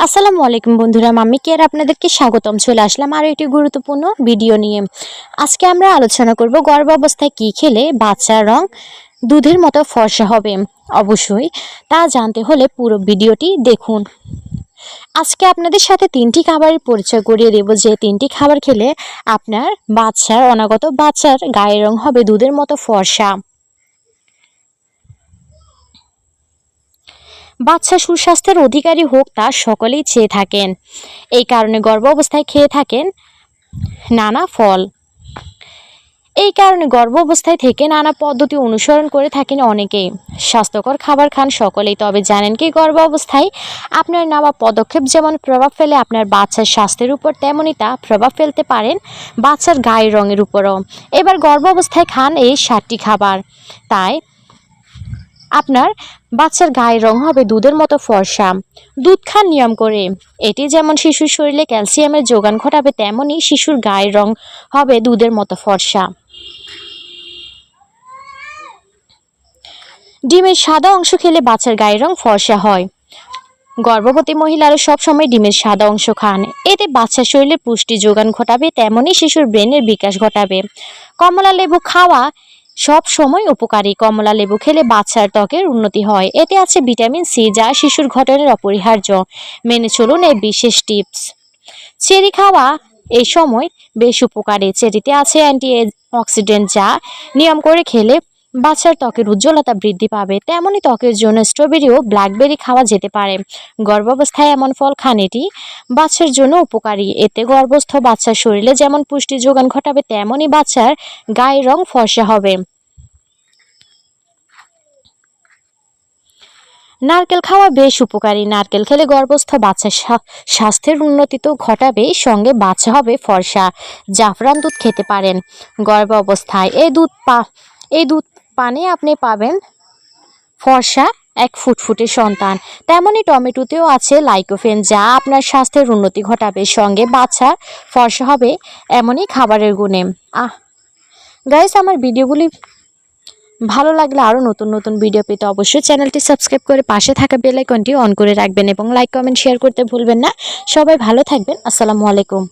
আসসালামু আলাইকুম বন্ধুরা, মাম্মি কেয়ার আপনাদেরকে স্বাগতম। চলে আসলাম আরও একটি গুরুত্বপূর্ণ ভিডিও নিয়ে। আজকে আমরা আলোচনা করব গর্ভাবস্থায় কী খেলে বাচ্চার রং দুধের মতো ফর্সা হবে। অবশ্যই তা জানতে হলে পুরো ভিডিওটি দেখুন। আজকে আপনাদের সাথে তিনটি খাবারের পরিচয় করিয়ে দেব, যে তিনটি খাবার খেলে আপনার অনাগত বাচ্চার গায়ের রং হবে দুধের মতো ফর্সা। বাচ্চা সুস্বাস্থ্যের অধিকারী হোক তা সকলেই চেয়ে থাকেন। এই কারণে গর্ভাবস্থায় খেয়ে থাকেন নানা ফল। এই কারণে গর্ভাবস্থায় থেকে নানা পদ্ধতি অনুসরণ করে থাকেন অনেকেই। স্বাস্থ্যকর খাবার খান সকলেই, তবে জানেন কি গর্ভাবস্থায় আপনার নেওয়া পদক্ষেপ যেমন প্রভাব ফেলে আপনার বাচ্চার স্বাস্থ্যের উপর, তেমনই তা প্রভাব ফেলতে পারেন বাচ্চার গায়ের রঙের উপরও। এবার গর্ভাবস্থায় খান এই 7টি খাবার, তাই আপনার বাচ্চার গায়ের রং হবে দুধের মতো ফর্সা। দুধ খান নিয়ম করে। এটি যেমন শিশুর শরীরে ক্যালসিয়ামের যোগান ঘটাবে, তেমনই শিশুর গায়ের রং হবে দুধের মতো ফর্সা। ডিমের সাদা অংশ খেলে বাচ্চার গায়ের রং ফর্সা হয়। গর্ভবতী মহিলারা সবসময় ডিমের সাদা অংশ খান, এতে বাচ্চার শরীরে পুষ্টি যোগান ঘটাবে, তেমনই শিশুর ব্রেনের বিকাশ ঘটাবে। কমলা লেবু খাওয়া সব সময় উপকারী। কমলা লেবু খেলে বাচ্চার ত্বকের উন্নতি হয়, এতে আছে ভিটামিন সি, যা শিশুর গঠনের অপরিহার্য। মেনে চলুন এই বিশেষ টিপস। চেরি খাওয়া এই সময় বেশ উপকারী। চেরিতে আছে অ্যান্টি অক্সিডেন্ট, যা নিয়ম করে খেলে বাচ্চার ত্বকের উজ্জ্বলতা বৃদ্ধি পাবে। তেমনই ত্বকের জন্য স্ট্রবেরি ও ব্ল্যাকবেরি খাওয়া যেতে পারে। গর্ভাবস্থায় এমন ফল খান এটি বাচ্চার জন্য উপকারী। এতে গর্ভস্থ বাচ্চার শরীরে যেমন পুষ্টি যোগান ঘটাবে, তেমনই বাচ্চার গায়ের রং ফর্সা হবে। নারকেল খাওয়া বেশ উপকারী। নারকেল খেলে গর্ভস্থ বাচ্চার স্বাস্থ্যের উন্নতি তো ঘটাবে, সঙ্গে বাচ্চা হবে ফর্সা। জাফরান দুধ খেতে পারেন গর্ভাবস্থায়। এই দুধ পানে আপনি পাবেন ফর্সা এক ফুটফুটে সন্তান। তেমনই টমেটোতেও আছে লাইকোফেন, যা আপনার স্বাস্থ্যের উন্নতি ঘটাবে, সঙ্গে বাচ্চা ফর্সা হবে এমনই খাবারের গুণে। গাইস, আমার ভিডিওগুলি ভালো লাগলে আরও নতুন নতুন ভিডিও পেতে অবশ্যই চ্যানেলটি সাবস্ক্রাইব করে পাশে থাকা বেল আইকনটি অন করে রাখবেন এবং লাইক কমেন্ট শেয়ার করতে ভুলবেন না। সবাই ভালো থাকবেন। আসসালামু আলাইকুম।